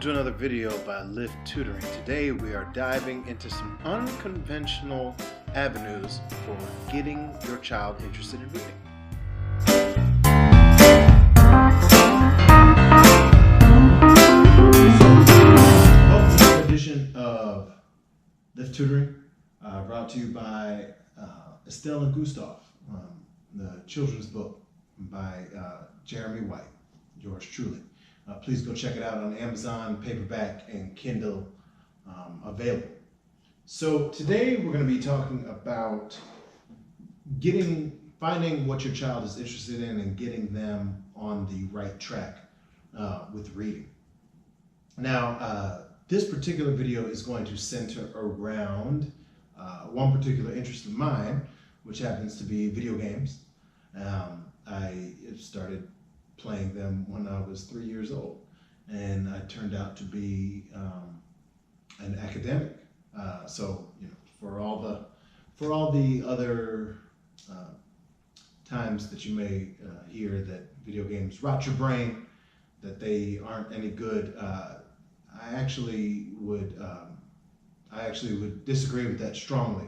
to another video by Lift Tutoring. Today we are diving into some unconventional avenues for getting your child interested in reading. Welcome to another edition of Lift Tutoring, brought to you by Estelle and Gustoff, the children's book by Jeremy White, yours truly. Please go check it out on Amazon, paperback, and Kindle available. So today we're going to be talking about finding what your child is interested in and getting them on the right track with reading. Now, this particular video is going to center around one particular interest of mine, which happens to be video games. I started playing them when I was 3 years old, and I turned out to be an academic. So, you know, for all the other times that you may hear that video games rot your brain, that they aren't any good, I actually would disagree with that strongly.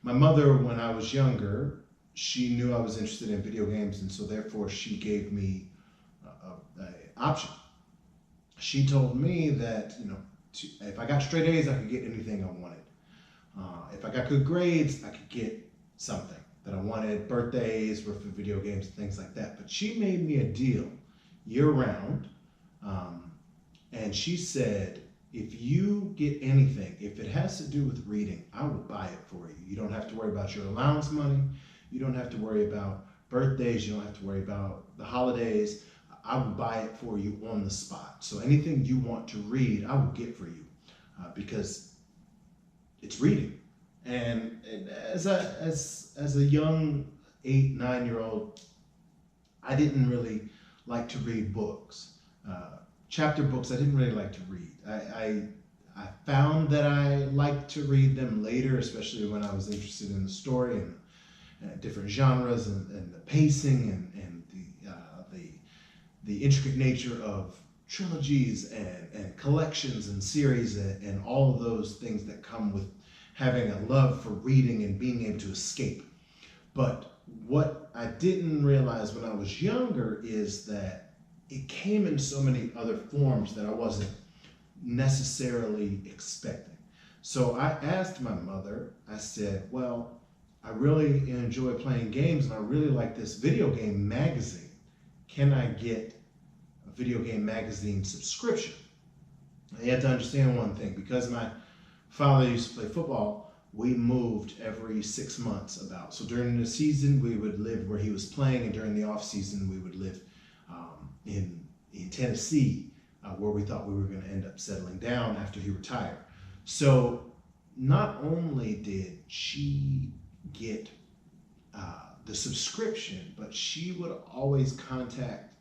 My mother, when I was younger, she knew I was interested in video games, and so therefore she gave me an option. She told me that, you know, if I got straight A's, I could get anything I wanted. If I got good grades, I could get something that I wanted. Birthdays were for video games and things like that. But she made me a deal year-round, and she said, if you get anything, if it has to do with reading, I will buy it for you. You don't have to worry about your allowance money. You don't have to worry about birthdays. You don't have to worry about the holidays. I will buy it for you on the spot. So anything you want to read, I will get for you because it's reading. And as a young 8, 9-year-old, I didn't really like to read books. Chapter books, I didn't really like to read. I found that I liked to read them later, especially when I was interested in the story and different genres and the pacing and the intricate nature of trilogies and collections and series and all of those things that come with having a love for reading and being able to escape. But what I didn't realize when I was younger is that it came in so many other forms that I wasn't necessarily expecting. So I asked my mother, I said, well, I really enjoy playing games and I really like this video game magazine. Can I get a video game magazine subscription? You have to understand one thing. Because my father used to play football, we moved every 6 months about. So during the season, we would live where he was playing, and during the off season, we would live in Tennessee, where we thought we were going to end up settling down after he retired. So not only did she get the subscription, but she would always contact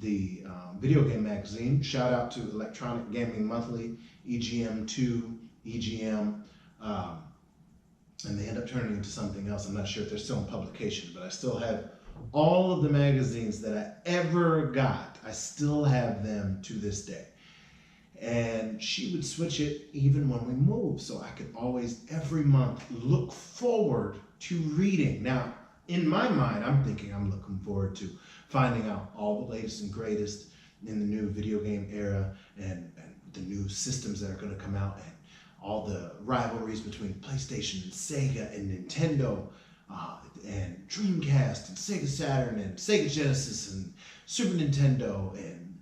the video game magazine. Shout out to Electronic Gaming Monthly, EGM2, EGM, and they end up turning into something else. I'm not sure if they're still in publication, but I still have all of the magazines that I ever got. I still have them to this day. And she would switch it even when we moved, so I could always, every month, look forward to reading. Now, in my mind, I'm thinking I'm looking forward to finding out all the latest and greatest in the new video game era and the new systems that are going to come out and all the rivalries between PlayStation and Sega and Nintendo and Dreamcast and Sega Saturn and Sega Genesis and Super Nintendo and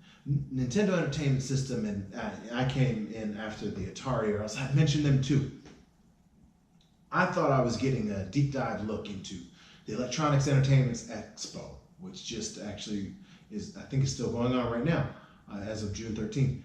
Nintendo Entertainment System, and I came in after the Atari, or else I've mentioned them too. I thought I was getting a deep dive look into the Electronics Entertainment Expo, which just actually is, I think, is still going on right now as of June 13th,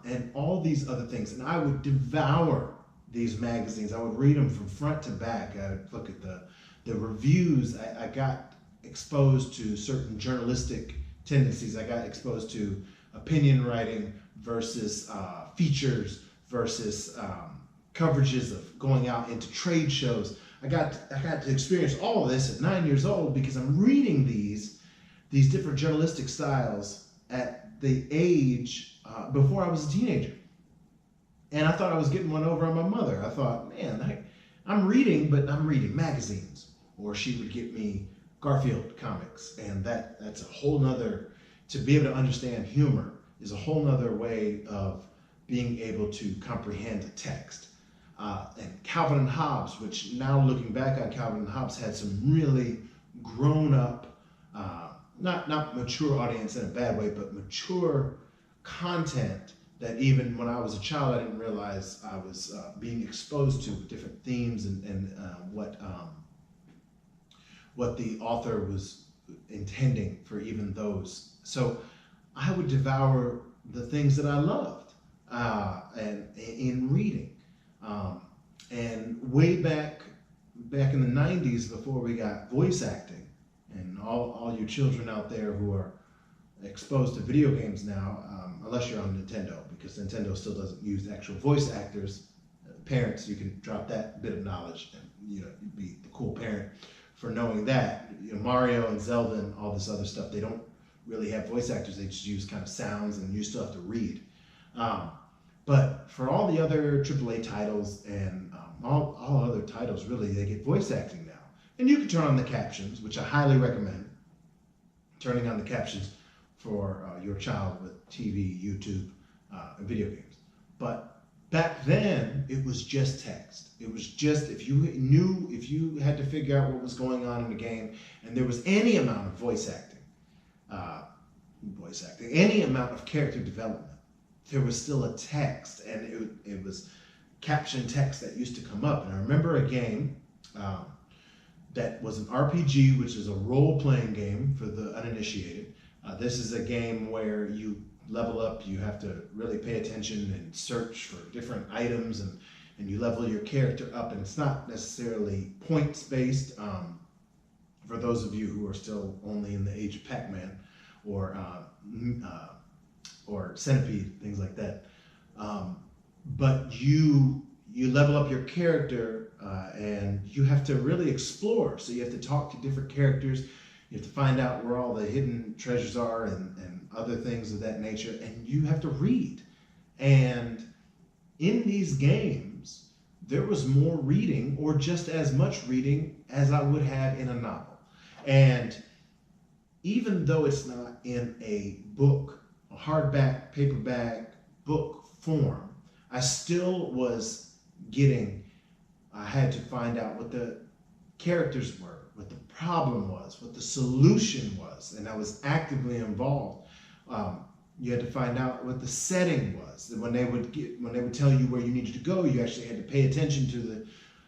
and all these other things. And I would devour these magazines. I would read them from front to back. I would look at the reviews. I got exposed to certain journalistic tendencies. I got exposed to opinion writing versus features versus coverages of going out into trade shows. I got to experience all of this at 9 years old because I'm reading these different journalistic styles at the age before I was a teenager. And I thought I was getting one over on my mother. I thought, man, I'm reading, but I'm reading magazines. Or she would get me Garfield comics. And that's a whole nother, to be able to understand humor is a whole nother way of being able to comprehend a text. And Calvin and Hobbes, which now looking back on Calvin and Hobbes, had some really grown up, not mature audience in a bad way, but mature content that even when I was a child, I didn't realize I was being exposed to different themes and what the author was intending for even those. So I would devour the things that I loved and in reading. And way back in the 90s, before we got voice acting, and all you children out there who are exposed to video games now, unless you're on Nintendo, because Nintendo still doesn't use actual voice actors. Parents, you can drop that bit of knowledge, and you'd be the cool parent for knowing that. Mario and Zelda and all this other stuff, they don't really have voice actors. They just use kind of sounds, and you still have to read. But for all the other AAA titles and all other titles, really, they get voice acting now. And you can turn on the captions, which I highly recommend. Turning on the captions for your child with TV, YouTube, and video games. But back then, it was just text. It was just, if you had to figure out what was going on in the game, and there was any amount of voice acting, any amount of character development, there was still a text, and it was captioned text that used to come up. And I remember a game that was an RPG, which is a role-playing game for the uninitiated. This is a game where you level up, you have to really pay attention and search for different items, and you level your character up, and it's not necessarily points-based. For those of you who are still only in the age of Pac-Man or Centipede, things like that. But you level up your character, and you have to really explore. So you have to talk to different characters. You have to find out where all the hidden treasures are and other things of that nature. And you have to read. And in these games, there was more reading, or just as much reading as I would have in a novel. And even though it's not in a book, a hardback, paperback book form, I still was I had to find out what the characters were, what the problem was, what the solution was, and I was actively involved. You had to find out what the setting was. When they would tell you where you needed to go, you actually had to pay attention to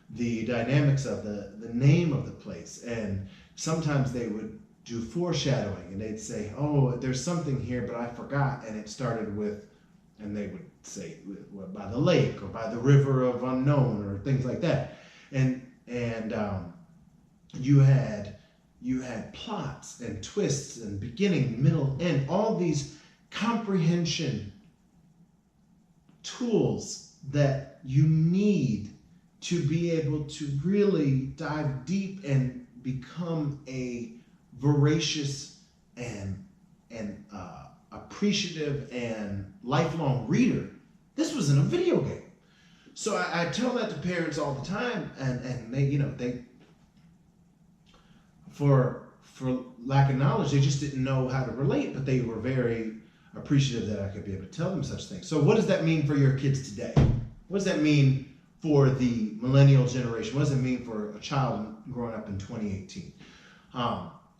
the dynamics of the name of the place. And sometimes they would do foreshadowing, and they'd say, oh, there's something here, but I forgot, and it started with, and they would say, by the lake, or by the river of unknown, or things like that. And you had plots and twists and beginning, middle, end, all these comprehension tools that you need to be able to really dive deep and become a voracious and appreciative and lifelong reader. This was in a video game. So I tell that to parents all the time, and they for lack of knowledge, they just didn't know how to relate, but they were very appreciative that I could be able to tell them such things. So what does that mean for your kids today? What does that mean for the millennial generation? What does it mean for a child growing up in 2018?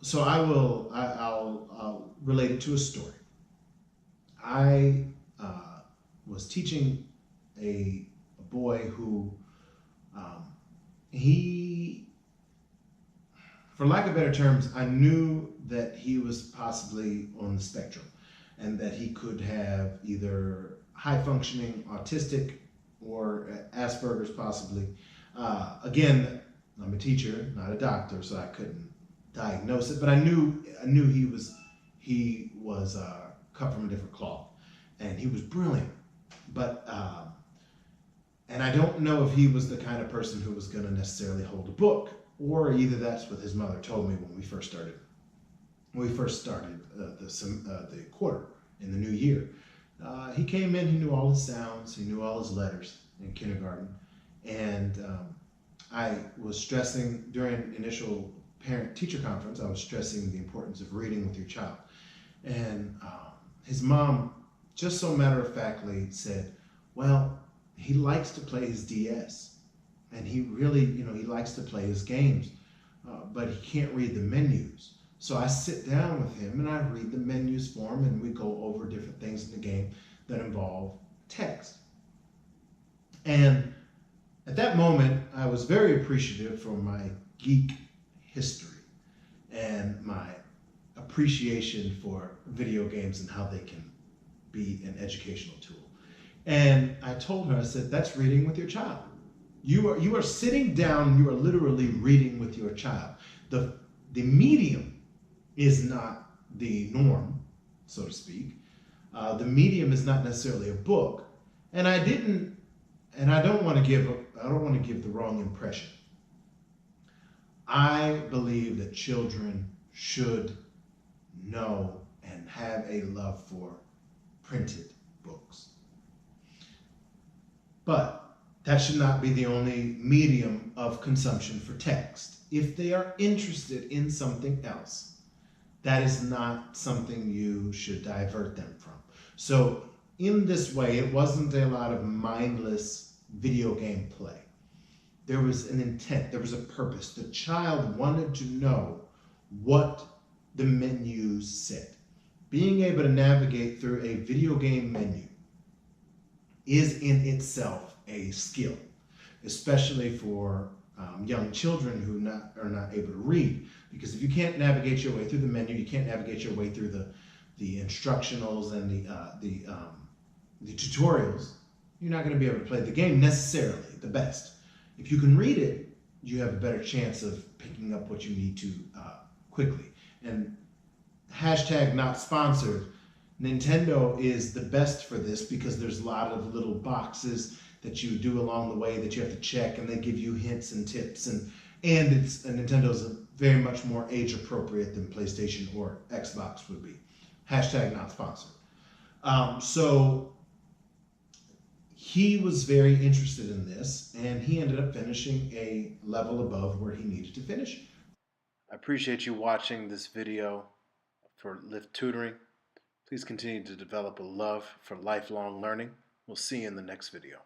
So I'll relate it to a story. I was teaching a boy who he, for lack of better terms, I knew that he was possibly on the spectrum, and that he could have either high-functioning autistic or Asperger's possibly. Again, I'm a teacher, not a doctor, so I couldn't diagnose it, but I knew he was cut from a different cloth, and he was brilliant. But and I don't know if he was the kind of person who was going to necessarily hold a book, or either that's what his mother told me when we first started the quarter in the new year. He came in, he knew all his sounds, he knew all his letters in kindergarten. And I was stressing during initial parent-teacher conference, I was stressing the importance of reading with your child. And his mom, just so matter-of-factly, said, well, he likes to play his DS. And he really, he likes to play his games, but he can't read the menus. So I sit down with him and I read the menus for him, and we go over different things in the game that involve text. And at that moment, I was very appreciative for my geek history and my appreciation for video games and how they can be an educational tool. And I told her, I said, that's reading with your child. You are sitting down, you are literally reading with your child. The medium is not the norm, so to speak. The medium is not necessarily a book. And I don't want to give the wrong impression. I believe that children should know and have a love for printed books. But that should not be the only medium of consumption for text. If they are interested in something else, that is not something you should divert them from. So in this way, it wasn't a lot of mindless video game play. There was an intent, there was a purpose. The child wanted to know what the menus said. Being able to navigate through a video game menu is in itself a skill, especially for young children who are not able to read. Because if you can't navigate your way through the menu, you can't navigate your way through the instructionals and the tutorials, you're not going to be able to play the game necessarily the best. If you can read it, you have a better chance of picking up what you need to quickly. And hashtag not sponsored, Nintendo is the best for this because there's a lot of little boxes that you do along the way that you have to check, and they give you hints and tips, and Nintendo's very much more age appropriate than PlayStation or Xbox would be. Hashtag not sponsored. So he was very interested in this, and he ended up finishing a level above where he needed to finish. I appreciate you watching this video for Lift Tutoring. Please continue to develop a love for lifelong learning. We'll see you in the next video.